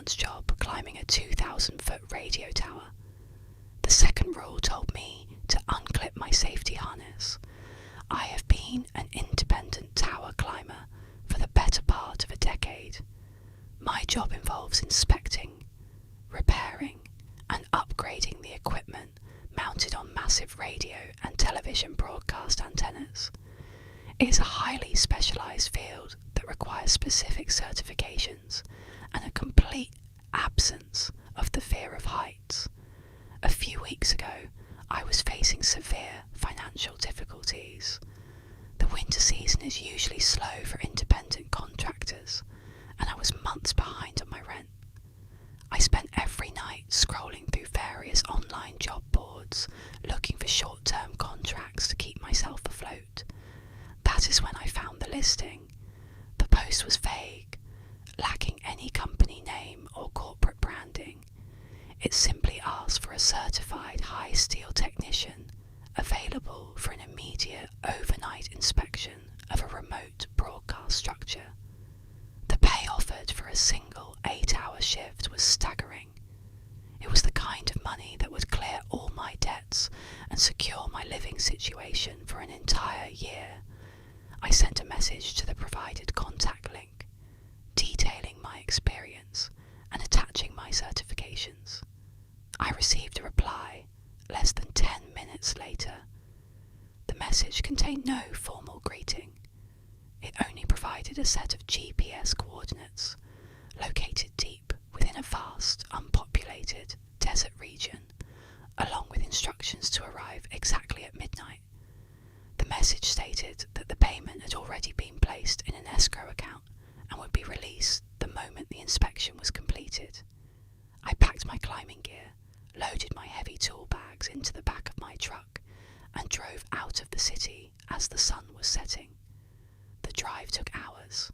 freelance job climbing a 2,000-foot radio tower. The second rule told me to unclip my safety harness. I have been an independent tower climber for the better part of a decade. My job involves inspecting, repairing, and upgrading the equipment mounted on massive radio and television broadcast antennas. It is a highly specialised field that requires specific certifications and a complete absence of the fear of heights. A few weeks ago, I was facing severe financial difficulties. The winter season is usually slow for independent contractors, and I was months behind on my rent. I spent every night scrolling through various online job boards, looking for short-term contracts to keep myself afloat. That is when I found the listing. The post was vague, lacking any company name or corporate branding. It simply asked for a certified high steel technician available for an immediate overnight inspection of a remote broadcast structure. The pay offered for a single 8-hour shift was staggering. It was the kind of money that would clear all my debts and secure my living situation for an entire year. I sent a message to the provided contact link, detailing my experience and attaching my certifications. I received a reply less than 10 minutes later. The message contained no formal greeting. It only provided a set of GPS coordinates, located deep within a vast, unpopulated desert region, along with instructions to arrive exactly at midnight. The message stated that the payment had already been placed in an escrow account and would be released the moment the inspection was completed. I packed my climbing gear, loaded my heavy tool bags into the back of my truck, and drove out of the city as the sun was setting. The drive took hours.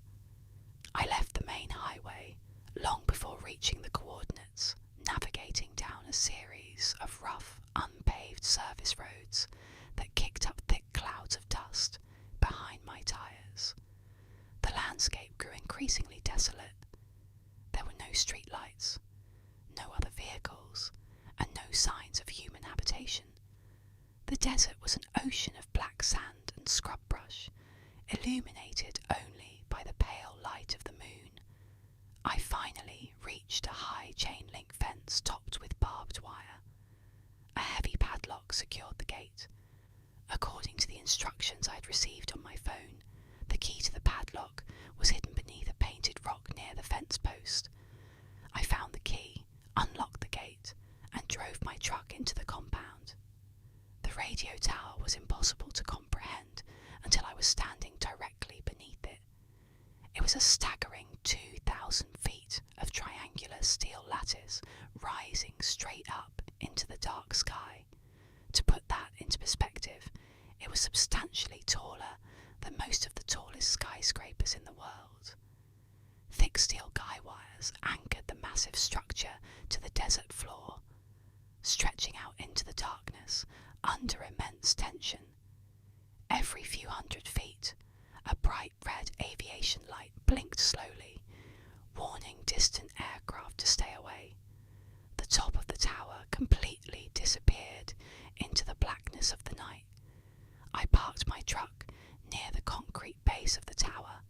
I left the main highway long before reaching the coordinates, navigating down a series of rough, unpaved service roads that kicked up thick clouds of dust behind my tyres. The landscape grew increasingly desolate. There were no street lights, no other vehicles, and no signs of human habitation. The desert was an ocean of black sand and scrub brush, illuminated only by the pale light of the moon. I finally reached a high chain-link fence topped with barbed wire. A heavy padlock secured the gate. According to the instructions I had received on my phone, the key to the padlock was hidden beneath a painted rock near the fence post. I found the key, unlocked the gate, and drove my truck into the compound. The radio tower was impossible to comprehend until I was standing directly beneath it. It was a staggering 2,000 feet of triangular steel lattice rising straight up into the dark sky. To put that into perspective, it was substantially taller than most of the tallest skyscrapers in the world. Thick steel guy wires anchored the massive structure to the desert floor, stretching out into the darkness under immense tension. Every few hundred feet, a bright red aviation light blinked slowly, warning distant aircraft to stay away. The top of the tower completely disappeared into the blackness of the night. I parked my truck near the concrete base of the tower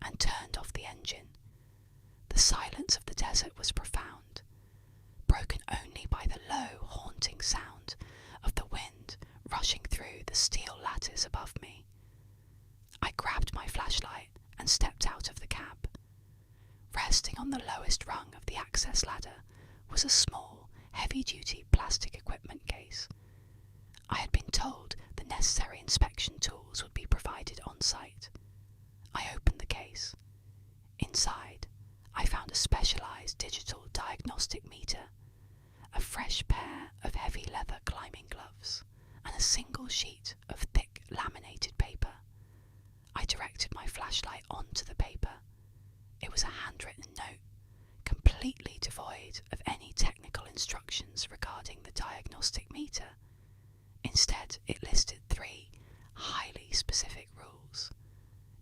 and turned off the engine. The silence of the desert was profound, broken only by the low, haunting sound of the wind rushing through the steel lattice above me. I grabbed my flashlight and stepped out of the cab. Resting on the lowest rung of the access ladder was a small, heavy-duty plastic equipment case. I had been told the necessary inspection tools would be provided on site. I opened the case. Inside, I found a specialised digital diagnostic meter, a fresh pair of heavy leather climbing gloves, and a single sheet of thick laminated paper. I directed my flashlight onto the paper. It was a handwritten note, completely devoid of any technical instructions regarding the diagnostic meter. Instead, it listed 3 highly specific rules.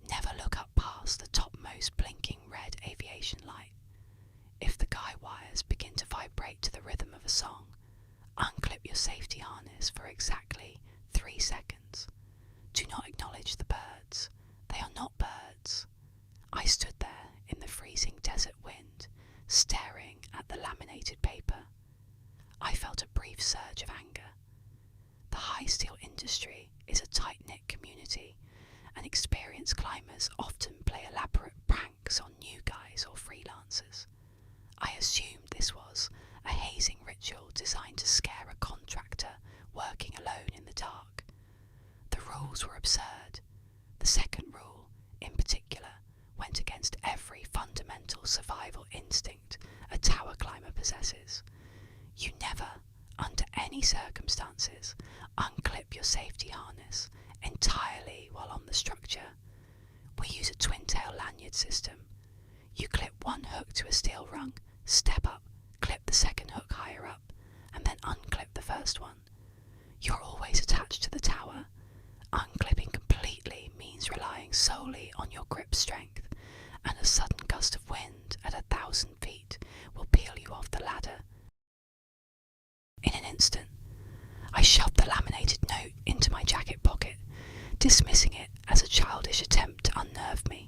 Never look up past the topmost blinking red aviation light. If the guy song. Unclip your safety harness for exactly 3 seconds. Do not acknowledge the birds. They are not birds. I stood there in the freezing desert wind, staring at the laminated paper. I felt a brief surge of anger. The high steel industry is a tight-knit community, and experienced climbers often play elaborate pranks on new guys or freelancers. I assumed this was a hazing ritual designed to scare a contractor working alone in the dark. The rules were absurd. The second rule, in particular, went against every fundamental survival instinct a tower climber possesses. You never, under any circumstances, unclip your safety harness entirely while on the structure. We use a twin-tail lanyard system. You clip one hook to a steel rung, step up, clip the second hook higher up, and then unclip the first one. You're always attached to the tower. Unclipping completely means relying solely on your grip strength, and a sudden gust of wind at 1,000 feet will peel you off the ladder. In an instant, I shoved the laminated note into my jacket pocket, dismissing it as a childish attempt to unnerve me.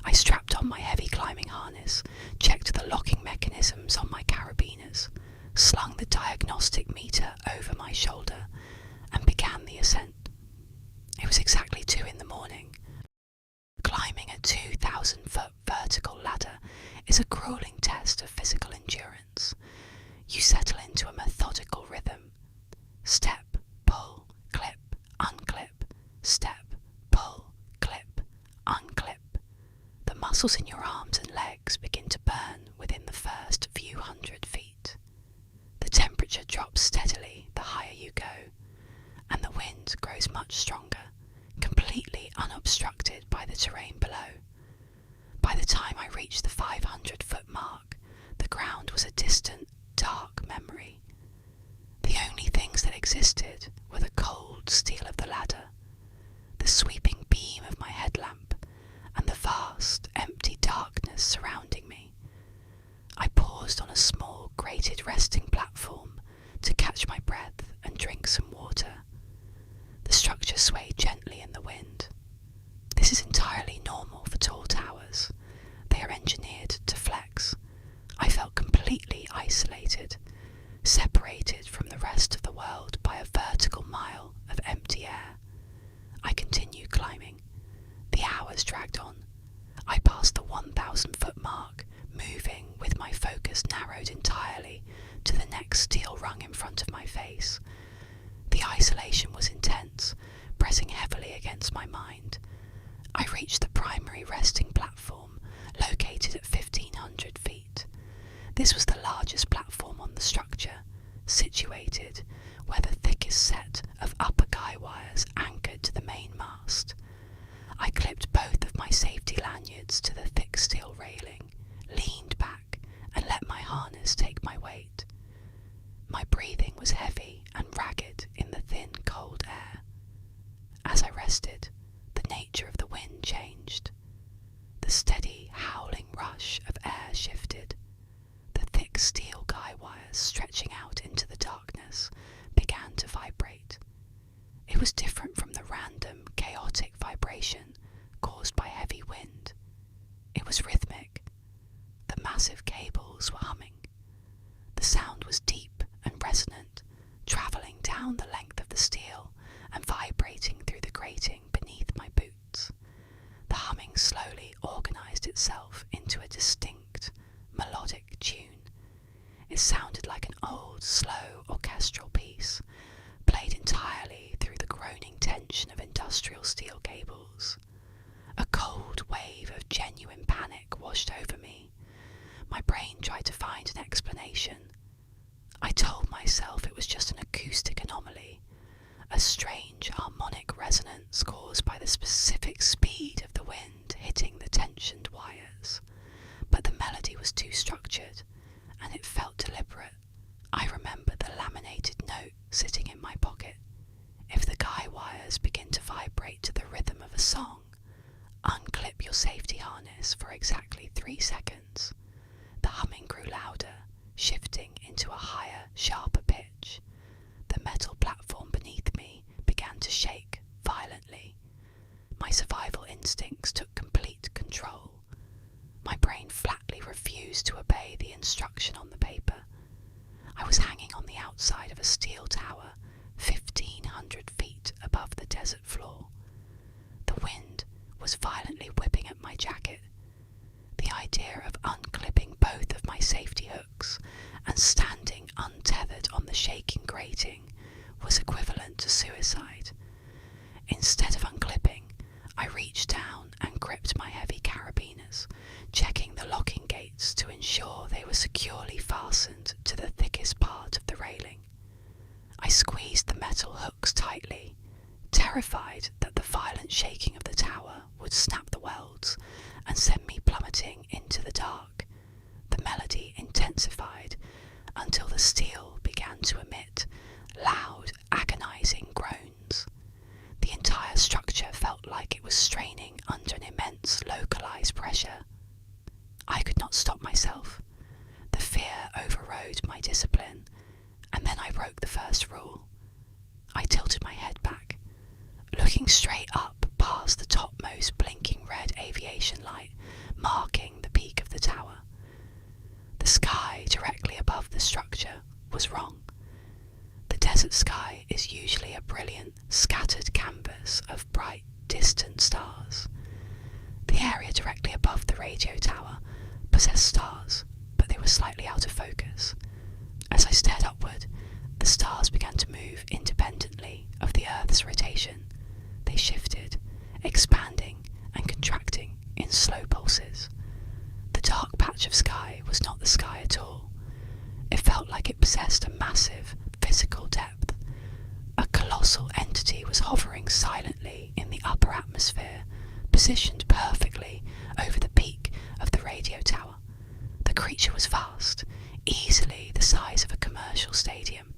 I strapped on my heavy climbing harness, checked the locking mechanisms on my carabiners, slung the diagnostic meter over my shoulder, and began the ascent. It was exactly 2 in the morning. Climbing a 2,000-foot vertical ladder is a grueling test of physical endurance. You settle into a methodical rhythm. Step, pull, clip, unclip. Step, pull, clip, unclip. The muscles in your arms and legs begin to burn within the first few hundred feet. The temperature drops steadily the higher you go, and the wind grows much stronger, completely unobstructed by the terrain below. By the time I reached the 500-foot mark, the ground was a distant, dark memory. The only things that existed were the cold steel of the ladder, the sweeping beam of my headlamp, and the vast, empty darkness surrounding me. I paused on a small, grated resting platform to catch my breath and drink some water. The structure swayed gently in the wind. This is entirely normal for tall towers. They are engineered to flex. I felt completely isolated, separated from the rest of the world by a vertical mile of empty air. I continued climbing. The hours dragged on. I passed the 1,000-foot mark, moving with my focus narrowed entirely to the next steel rung in front of my face. The isolation was intense, pressing heavily against my mind. I reached the primary resting platform, located at 1,500 feet. This was the largest platform on the structure, situated where the thickest set of upper guy wires anchored to the main mast. I clipped both of my safety lanyards to the thick steel railing, leaned back, and let my harness take my weight. My breathing was heavy and ragged in the thin, cold air. As I rested, the nature of the wind changed. The steady, howling rush of air shifted. The thick steel guy wires stretching out into the darkness began to vibrate. It was different from the random, chaotic vibration caused by heavy wind. It was rhythmic. The massive cables were humming. The sound was deep and resonant, travelling down the length of the steel and vibrating through the grating beneath my boots. The humming slowly organised itself into a distinct, melodic tune. It sounded like an old, slow orchestral piece, played entirely through the groaning tension of industrial steel cables. A cold wave of genuine panic washed over me. My brain tried to find an explanation. I told myself it was just an acoustic anomaly, a strange harmonic resonance caused by the specific speed of the wind hitting the tensioned wires. But the melody was too structured, and it felt deliberate. I remembered the laminated note sitting in my pocket. If the guy wires begin to vibrate to the rhythm of a song, unclip your safety harness for exactly 3 seconds. The humming grew louder, shifting into a higher, sharper pitch. The metal platform beneath me began to shake violently. My survival instincts took complete control. My brain flatly refused to obey the instruction on the paper. I was hanging on the outside of a steel tower, 1,500 feet above the desert floor. The wind was violently whipping at my jacket. The idea of unclipping both of my safety hooks and standing untethered on the shaking grating was equivalent to suicide. Instead of unclipping, I reached down and gripped my heavy carabiners, checking the locking gates to ensure they were securely fastened to the thickest part of the railing. I squeezed the metal hooks tightly, terrified that the violent shaking of the tower would snap the welds and send me plummeting into the dark. The melody intensified until the steel began to emit loud, agonizing groans. The entire structure felt like it was straining under an immense localized pressure. I could not stop myself. The fear overrode my discipline, and then I broke the first rule. I tilted my head back, looking straight up past the topmost blinking red aviation light marking the peak of the tower. The sky directly above the structure was wrong. The desert sky is usually a brilliant, scattered canvas of bright, distant stars. The area directly above the radio tower possessed stars, but they were slightly out of focus. As I stared upward, the stars began to move independently of the Earth's rotation. They shifted, expanding and contracting in slow pulses. The dark patch of sky was not the sky at all. It felt like it possessed a massive physical depth. A colossal entity was hovering silently in the upper atmosphere, positioned perfectly over the peak of the radio tower. The creature was vast, easily the size of a commercial stadium.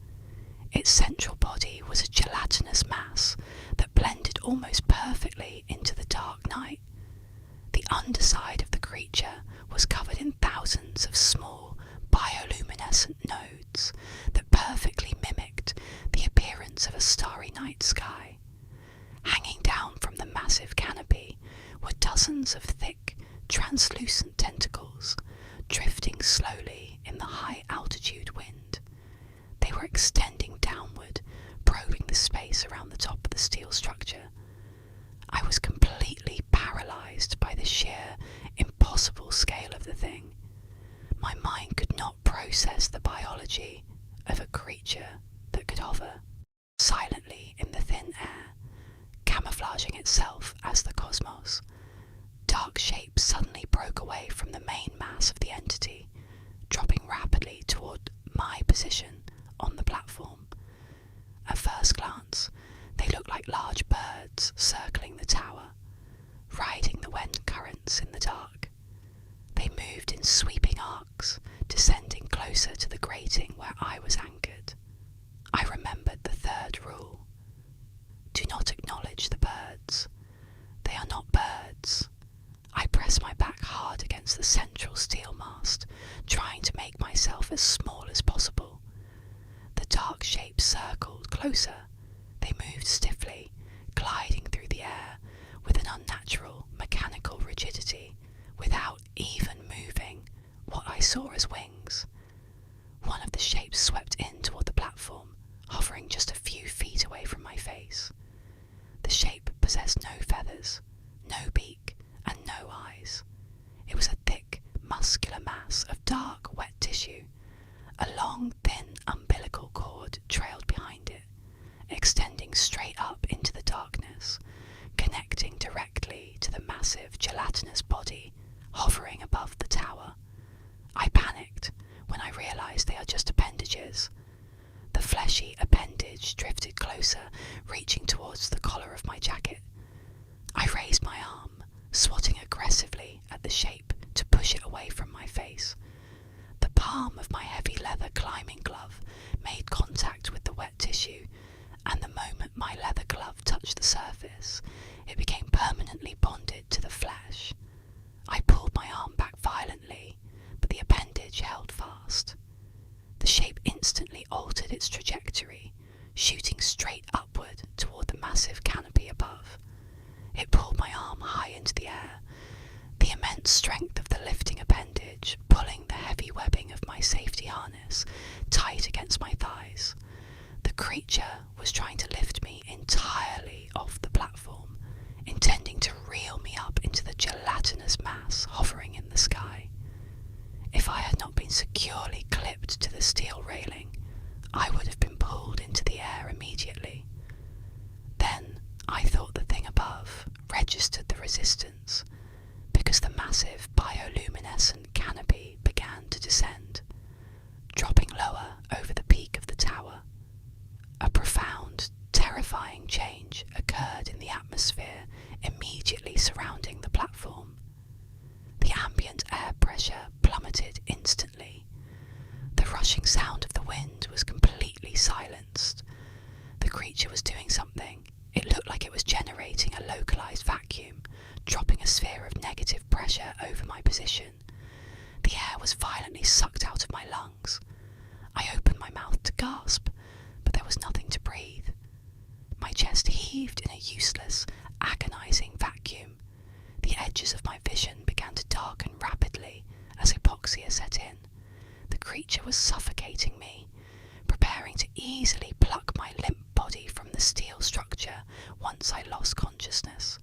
Its central body was a gelatinous mass that blended almost perfectly into the dark night. The underside of the creature was covered in thousands of small, bioluminescent nodes that perfectly mimicked the appearance of a starry night sky. Hanging down from the massive canopy were dozens of thick, translucent tentacles, drifting slowly in the high-altitude wind. They were extending downward, probing the space around the top of the steel structure. I was completely paralyzed by the sheer, impossible scale of the thing. My mind could not process the biology of a creature that could hover silently in the thin air, camouflaging itself as the cosmos. Dark shapes suddenly broke away from the main mass of the entity, dropping rapidly toward my position on the platform. At first glance, they looked like large birds circling the tower, riding the wind currents in the dark. They moved in sweeping arcs, descending closer to the grating where I was anchored. I remembered the third rule. Do not acknowledge the birds. They are not birds. I pressed my back hard against the central steel mast, trying to make myself as small as possible. The dark shapes circled closer. They moved stiffly, gliding through the air with an unnatural, mechanical rigidity, without even moving what I saw as wings. One of the shapes swept in toward the platform, hovering just a few feet away from my face. The shape possessed no feathers, no beak, and no eyes. It was a thick, muscular mass of dark, wet tissue. A long, thin umbilical cord trailed behind it, extending straight up into the darkness, connecting directly to the massive gelatinous body hovering above the tower. I panicked when I realized they are just appendages. The fleshy appendage drifted closer, reaching towards the collar of my jacket. I raised my arm, swatting aggressively at the shape to push it away from my face. The palm of my heavy leather climbing glove made contact with the wet tissue, and the moment my leather glove touched the surface, it became permanently bonded to the flesh. I pulled my arm back violently, but the appendage held fast. immense strength of the lifting appendage pulling the heavy webbing of my safety harness tight against my thighs. The creature was trying to lift me entirely off the platform, intending to reel me up into the gelatinous mass hovering in the sky. If I had not been securely clipped to the steel railing, I would have been pulled into the air immediately. Then I thought the thing above registered the resistance, because the massive bioluminescent canopy began to descend, dropping lower over the peak of the tower. A profound, terrifying change occurred in the atmosphere immediately surrounding the platform. The ambient air pressure plummeted instantly. The rushing sound of the wind was completely silenced. The creature was doing something. It looked like it was generating a localized vacuum, dropping a sphere of negative pressure over my position. The air was violently sucked out of my lungs. I opened my mouth to gasp, but there was nothing to breathe. My chest heaved in a useless, agonizing vacuum. The edges of my vision began to darken rapidly as hypoxia set in. The creature was suffocating me, preparing to easily pluck my limp body from the steel structure once I lost consciousness.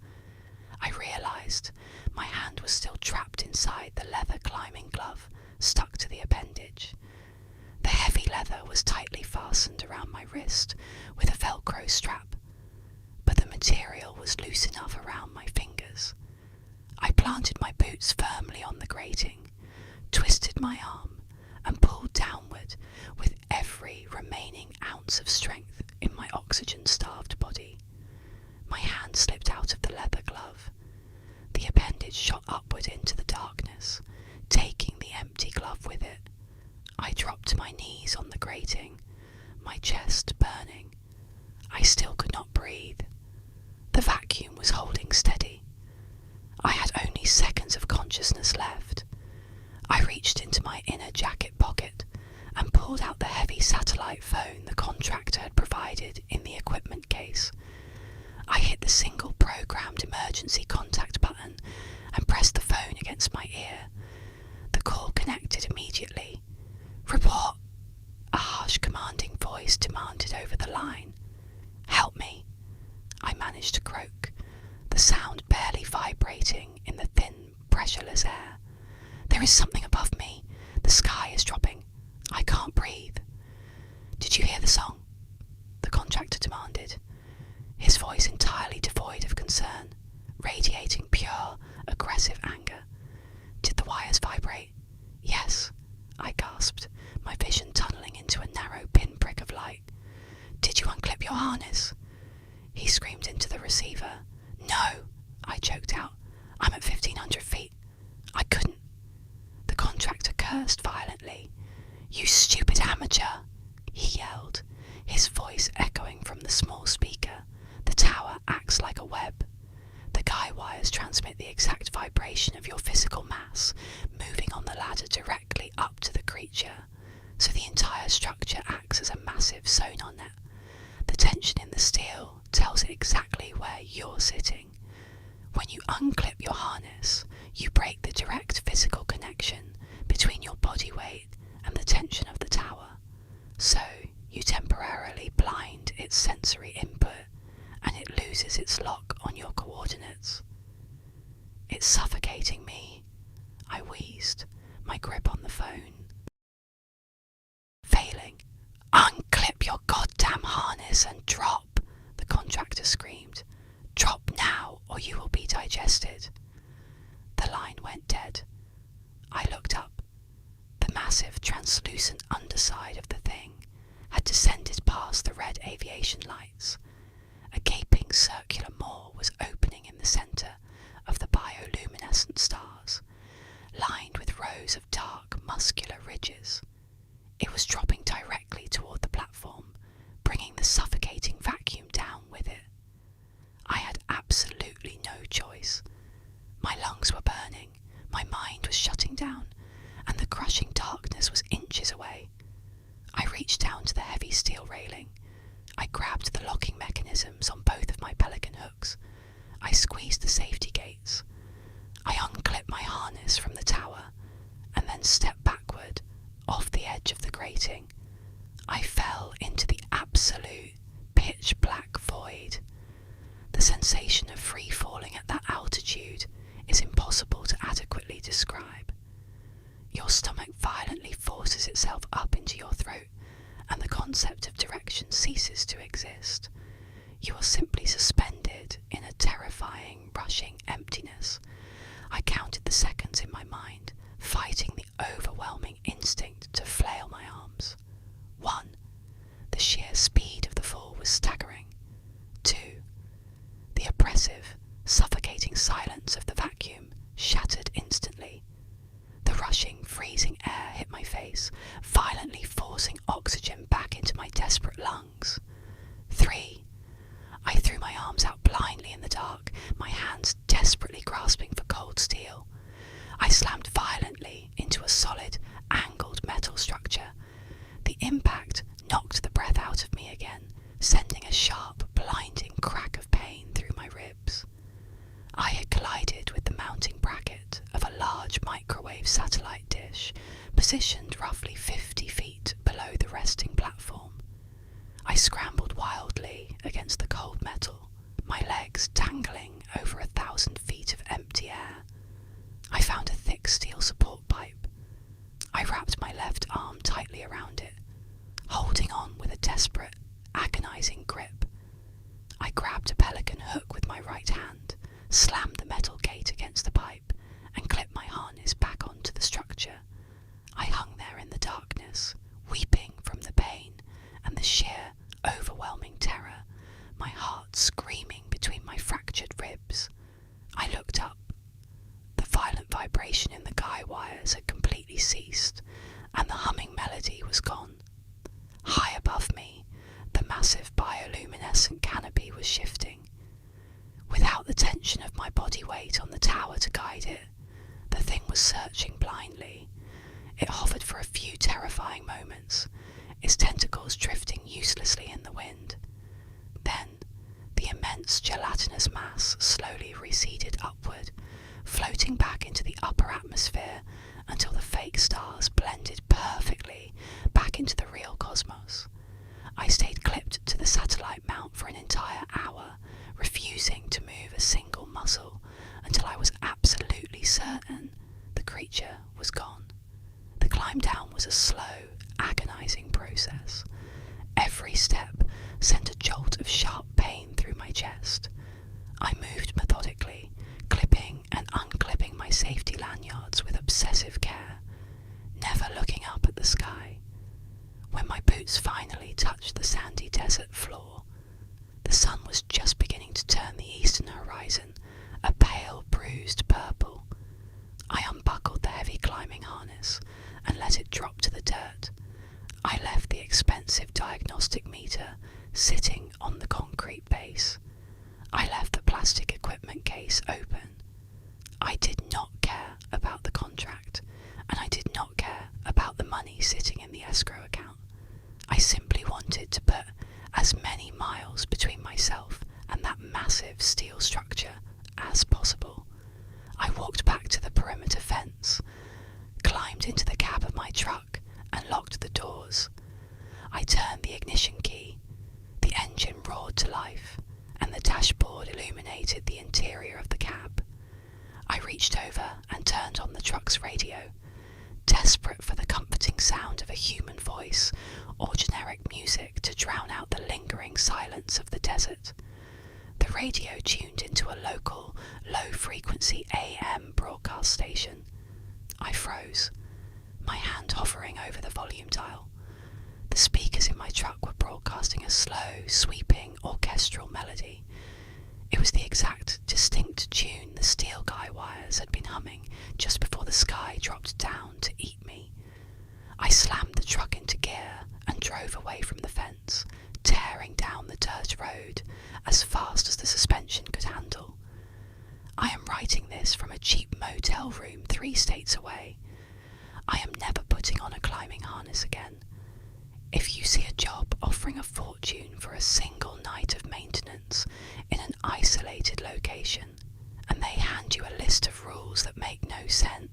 I realized my hand was still trapped inside the leather climbing glove stuck to the appendage. The heavy leather was tightly fastened around my wrist with a Velcro strap, but the material was loose enough around my fingers. I planted my boots firmly on the grating, twisted my arm, and pulled downward with every remaining ounce of strength in my oxygen-starved body. My hand slipped out of the leather glove. The appendage shot upward into the darkness, taking the empty glove with it. I dropped to my knees on the grating, my chest burning. I still could not breathe. The vacuum was holding steady. I had only seconds of consciousness left. I reached into my inner jacket pocket and pulled out the heavy satellite phone the contractor had provided in the equipment case. I hit the single programmed emergency contact button and pressed the phone against my ear. The call connected immediately. "Report!" a harsh, commanding voice demanded over the line. "Help me," I managed to croak, the sound barely vibrating in the thin, pressureless air. "There is something above me. The sky is dropping. I can't breathe." "Did you hear the song?" the contractor demanded, his voice entirely devoid of concern, radiating pure, aggressive anger. "Did the wires vibrate?" "Yes," I gasped, my vision tunnelling into a narrow pinprick of light. "Did you unclip your harness?" He screamed into the receiver. "No," I choked out. "I'm at 1,500 feet. I couldn't." The contractor cursed violently. "You stupid amateur," he yelled, his voice echoing from the small speaker. "The tower acts like a web. The guy wires transmit the exact vibration of your physical mass, moving on the ladder directly up to the creature, so the entire structure acts as a massive sonar net. The tension in the steel tells it exactly where you're sitting. When you unclip your harness, you break the direct physical connection between your body weight and the tension of the tower, so you temporarily blind its sensory input and it loses its lock on your coordinates." "It's suffocating me," I wheezed, my grip on the phone failing. "Unclip your goddamn harness and drop," the contractor screamed. "Drop now or you will be digested." The line went dead. I looked up. The massive, translucent underside of the thing had descended past the red aviation lights. A gaping circular maw was opening in the centre of the bioluminescent stars, lined with rows of dark, muscular ridges. It was dropping directly toward the platform, bringing the suffocating vacuum down with it. I had absolutely no choice. My lungs were burning, my mind was shutting down, and the crushing darkness was inches away. I reached down to the heavy steel railing. I grabbed the locking mechanisms on both of my pelican hooks. I squeezed the safety gates. I unclipped my harness exist. You are simply suspended in a terrifying, rushing emptiness. I counted the seconds in my mind, fighting the overwhelming instinct to flail my arms. 1. The sheer speed of the fall was staggering. 2. The oppressive, suffocating silence of the vacuum shattered instantly. The rushing, freezing air hit my face, violently forcing oxygen back into my desperate lungs. 3. I threw my arms out blindly in the dark, my hands desperately grasping for cold steel. I slammed violently into a solid, angled metal structure. The impact knocked the breath out of me again, sending a sharp, blinding crack of pain through my ribs. I had collided with the mounting bracket of a large microwave satellite dish, positioned roughly 50 feet below the resting platform. I scrambled wildly against the cold metal, my legs dangling over 1,000 feet of empty air. I found a thick steel support pipe. I wrapped my left arm tightly around it, holding on with a desperate, agonizing grip. I grabbed a pelican hook with my right hand, slammed the metal gate against the pipe, and clipped my harness back onto the structure. I hung there in the darkness, weeping from the pain and the sheer, overwhelming terror, my heart screaming between my fractured ribs. I looked up. The violent vibration in the guy wires had completely ceased, and the humming melody was gone. High above me, the massive bioluminescent canopy was shifting. Without the tension of my body weight on the tower to guide it, the thing was searching blindly. It hovered for a few terrifying moments, its tentacles drifting uselessly in the wind. Then, the immense gelatinous mass slowly receded upward, floating back into the upper atmosphere until the fake stars blended perfectly back into the real cosmos. I stayed clipped to the satellite mount for an entire hour, refusing to move a single muscle until I was absolutely certain the creature was gone. The climb down was a slow, agonizing process. Every step sent a jolt of sharp pain through my chest. I moved methodically, clipping and unclipping my safety lanyards with obsessive care, never looking up at the sky. When my boots finally touched the sandy desert floor, the sun was just beginning to turn the eastern horizon, a pale, bruised purple. I unbuckled the heavy climbing harness and let it drop to the dirt. I left the expensive diagnostic meter sitting on the concrete base. I left the plastic equipment case open. I did not care about the contract, and I did not care about the money sitting in the escrow account. I simply wanted to put as many miles between myself and that massive steel structure as possible. I walked back to the perimeter fence, climbed into the cab of my truck, and locked the doors. I turned the ignition key. The engine roared to life, and the dashboard illuminated the interior of the cab. I reached over and turned on the truck's radio, desperate for the comforting sound of a human voice or generic music to drown out the lingering silence of the desert. The radio tuned into a local, low-frequency AM broadcast station. I froze, my hand hovering over the volume dial. The speakers in my truck were broadcasting a slow, sweeping, orchestral melody. It was the exact, distinct tune the steel guy wires had been humming just before the sky dropped down to eat me. I slammed the truck into gear and drove away from the fence, tearing down the dirt road as fast as the suspension could handle. I am writing this from a cheap motel room 3 states away. I am never putting on a climbing harness again. If you see a job offering a fortune for a single night of maintenance in an isolated location, and they hand you a list of rules that make no sense,